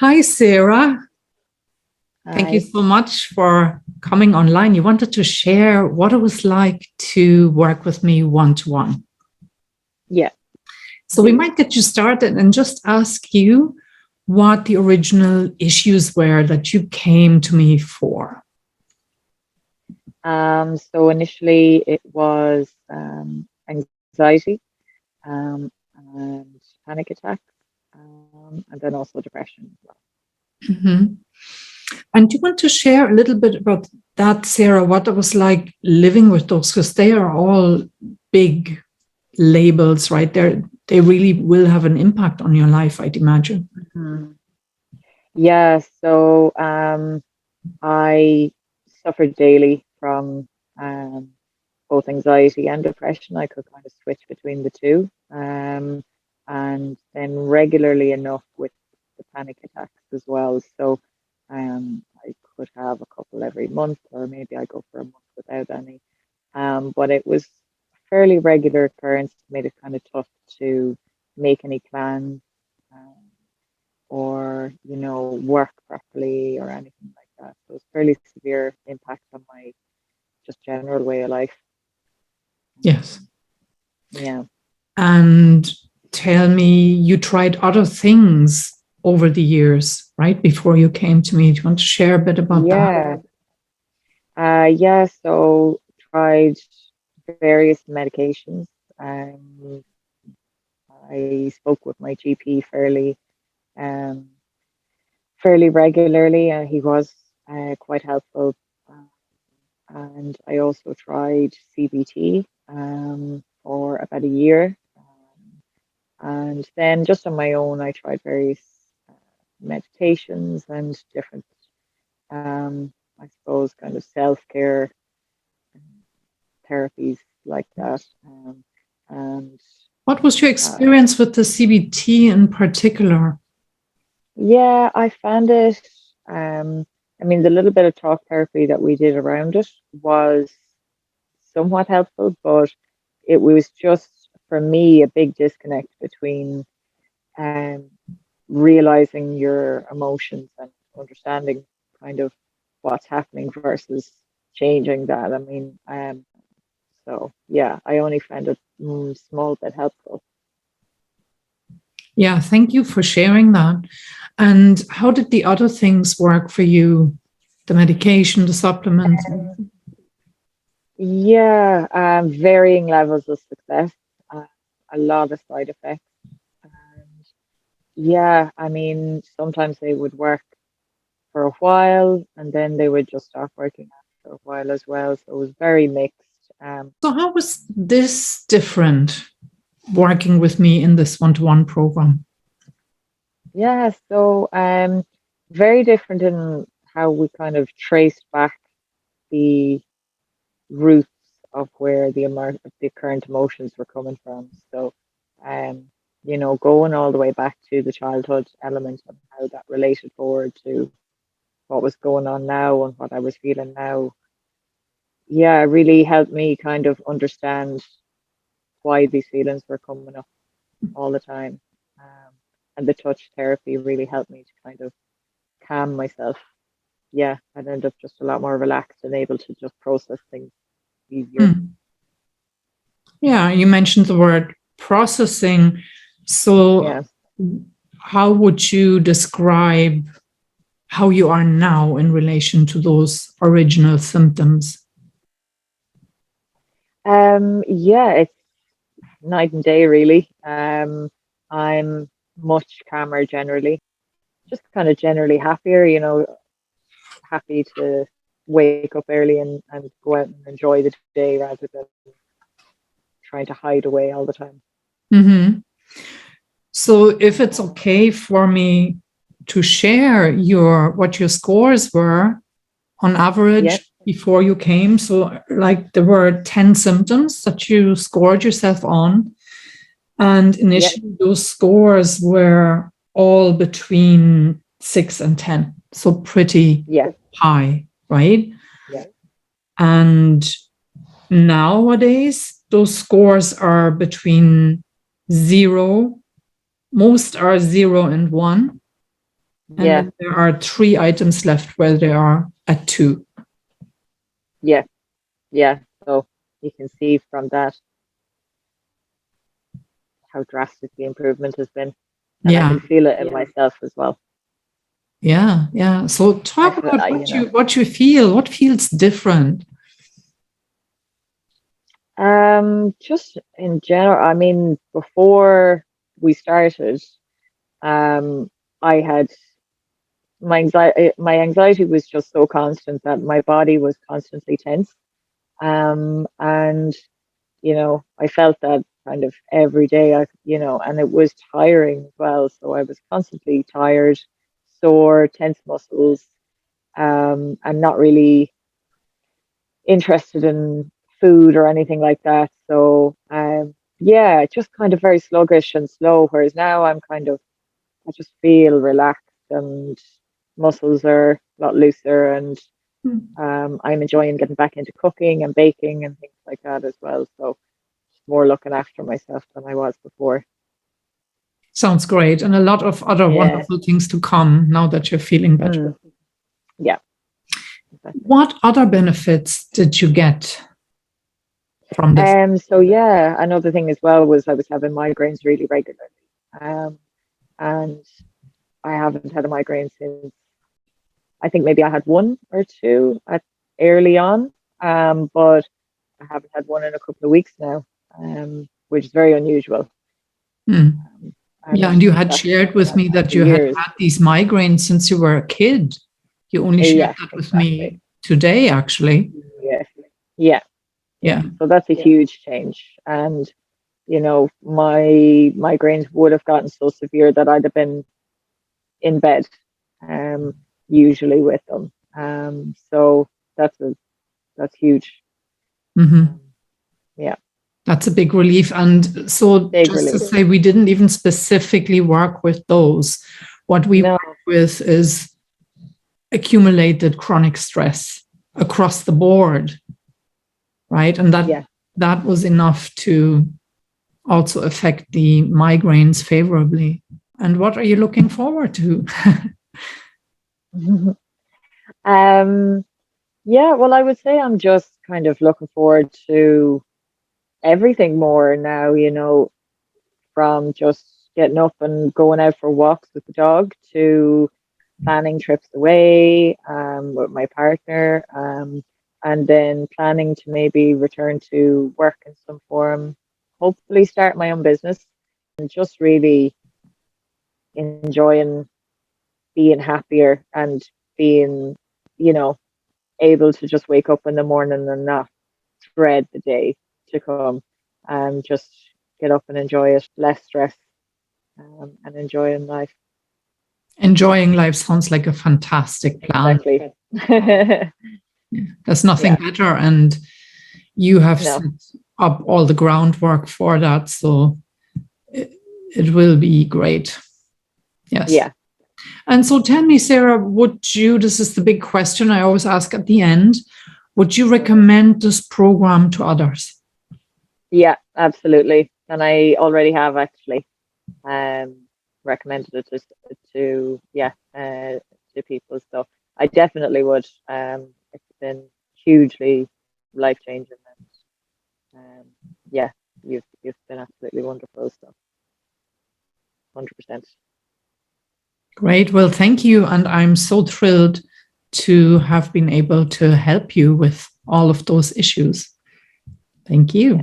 Hi, Sarah. Thank you Hi. so much for coming online. You wanted to share what it was like to work with me one-to-one. Yeah. So we might get you started and just ask you what the original issues were that you came to me for. So initially it was anxiety and panic attacks, and then also depression as well. Mhm. And do you want to share a little bit about that, Sarah, what it was like living with those? Because they are all big labels, right? They really will have an impact on your life, I'd imagine. Mhm. Yeah, so I suffered daily from both anxiety and depression. I could kind of switch between the two, and then regularly enough with the panic attacks as well. So I could have a couple every month, or maybe I go for a month without any. But it was a fairly regular occurrence, made it kind of tough to make any plans, um, or work properly or anything like that. So it's fairly severe impact on my just general way of life. Yes. Yeah. And tell me, you tried other things over the years, right? Before you came to me. Do you want to share a bit about that? Yeah. Yeah. So tried various medications. Um, I spoke with my GP um, fairly regularly. He was quite helpful. Uh, and I also tried CBT for about a year. And then just on my own, I tried various uh, meditations and different, I suppose, kind of self-care therapies like that. And What was your uh, experience with the CBT in particular? yeah, I found it. Um, I mean, the little bit of talk therapy that we did around it was somewhat helpful, but it was just for me a big disconnect between um, realizing your emotions and understanding kind of what's happening versus changing that. I mean, so yeah, I only found it small but helpful. Yeah, thank you for sharing that. And how did the other things work for you? The medication, the supplements? Yeah, varying levels of success, uh, a lot of side effects. And yeah, I mean, sometimes they would work for a while and then they would just stop working after a while as well. So it was very mixed. So, how was this different working with me in this one-to-one program? Yeah, so very different in how we kind of traced back the roots of where the current emotions were coming from. So, um, going all the way back to the childhood element and how that related forward to what was going on now and what I was feeling now. Yeah, it really helped me kind of understand why these feelings were coming up all the time. Um, and the touch therapy really helped me to kind of calm myself. Yeah, I'd end up just a lot more relaxed and able to just process things easier. Hmm. Yeah, you mentioned the word processing. So, Yeah. how would you describe how you are now in relation to those original symptoms? Yeah, it's night and day really. I'm much calmer generally, just kind of generally happier, happy to wake up early and go out and enjoy the day rather than trying to hide away all the time. Mm-hmm. So, if it's okay for me to share what your scores were on Yeah, average before you came, so like there were 10 symptoms that you scored yourself on, and yeah, initially those scores were all between 6 and 10, so pretty yeah, high, right? yeah. And nowadays, those scores are between 0, most are 0 and 1, And Yeah. then there are 3 items left where they are at 2. Yeah. Yeah. So you can see from that how drastic the improvement has been. And I Yeah. can feel it in myself as well. Yeah. Yeah. So I talk feel, about you know, what you feel. What feels different? just in general, I mean, before we started, um, I had my anxiety was just so constant that my body was constantly tense. And you know, I felt that kind of every day, you know, and it was tiring as well. So I was constantly tired, sore, tense muscles, and not really interested in food or anything like that. So, yeah, just kind of very sluggish and slow. Whereas now I just feel relaxed and muscles are a lot looser, and I'm enjoying getting back into cooking and baking and things like that as well. So, just more looking after myself than I was before. Sounds great. And a lot of other Yeah. wonderful things to come now that you're feeling better. Mm. Yeah. Exactly. What other benefits did you get from this? So yeah, another thing as well was I was having migraines really regularly. Um, and I haven't had a migraine since I think maybe I had one or two at early on. But I haven't had one in a couple of weeks now, which is very unusual. Mm. Yeah, And and you had that's shared something with I've me had that for you had years. had these migraines since you were a kid. You only shared Yeah, that with exactly. me today, actually. Yeah, yeah, yeah. Yeah. So that's a huge change. And you know, my migraines would have gotten so severe that I'd have been in bed, um, usually with them. So that's huge. Mm-hmm. Yeah, That's a big relief. And so, big just to relief. say, we didn't even specifically work with those. What we No, work with is accumulated chronic stress across the board, right? And yeah. that was enough to also affect the migraines favorably. And what are you looking forward to? um, yeah, well, I would say I'm just kind of looking forward to everything more now, you know, from just getting up and going out for walks with the dog to planning trips away with my partner, and then planning to maybe return to work in some form, hopefully start my own business, and just really enjoying being happier and being, you know, able to just wake up in the morning and not dread the day to come, and just get up and enjoy it, less stress, and enjoying life. Enjoying life sounds like a fantastic plan. Exactly. There's nothing Yeah. better. And you have No. set up all the groundwork for that. So it will be great. Yes. Yeah. And so tell me, Sarah, would you, this is the big question I always ask at the end, would you recommend this program to others? Yeah, absolutely. And I already have actually recommended it to yeah, to people. So I definitely would. It's been hugely life changing, and yeah, you've been absolutely wonderful. So 100%. Great. Well, thank you. And I'm so thrilled to have been able to help you with all of those issues. Thank you.